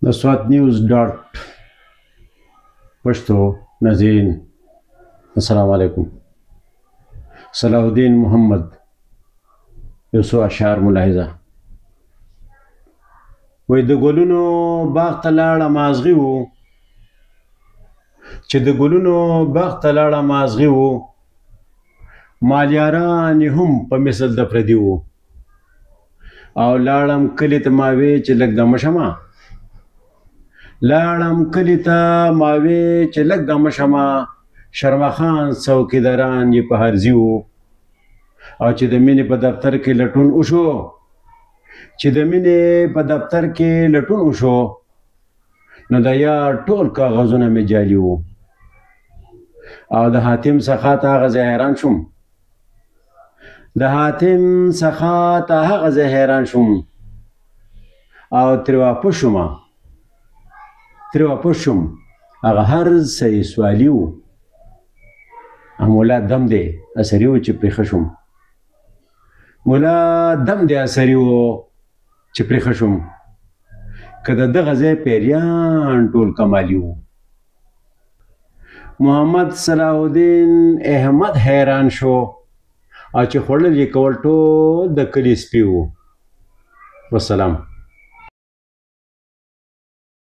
د سوات نیوز ډاټ پښتو ناظرین السلام علیکم. صلاح الدین محمد یو څو اشعار ملاحظه. وای د ګلونو باغ ته لاړه مازغي وو، چې د ګلونو باغ ته لاړه مازغي وو، مالیاران هم په مثل د پردي وو. او لاړم کلي ته ماوې چې لږ دمه شمه، لاړم کلي ته ماوې چې لږ دمه شمه، شرمخان څوکیداران یې په هرزي وو. او چې د مینې په دفتر کې لټون وشو، چې د مینې په دفتر کې لټون وشو، نو د یار ټول کاغذونه مې جالي وو. او د حاتم څخه ته هغه زه حیران شوم، د حاتم څخه ته هغه زه حیران شوم. او ترې واپس شوم هغه هر څه یې سوالي وو. مولا دم دی اثري و چې پرېښه شوم، مولا دم دی اثري و چې پرېښه شوم. که د دغه ځای پیریان ټول کمالي وو. محمد صلاح الدین احمد حیران شو، او چې خوړل یې کول ټول د کلي سپي وو. والسلام.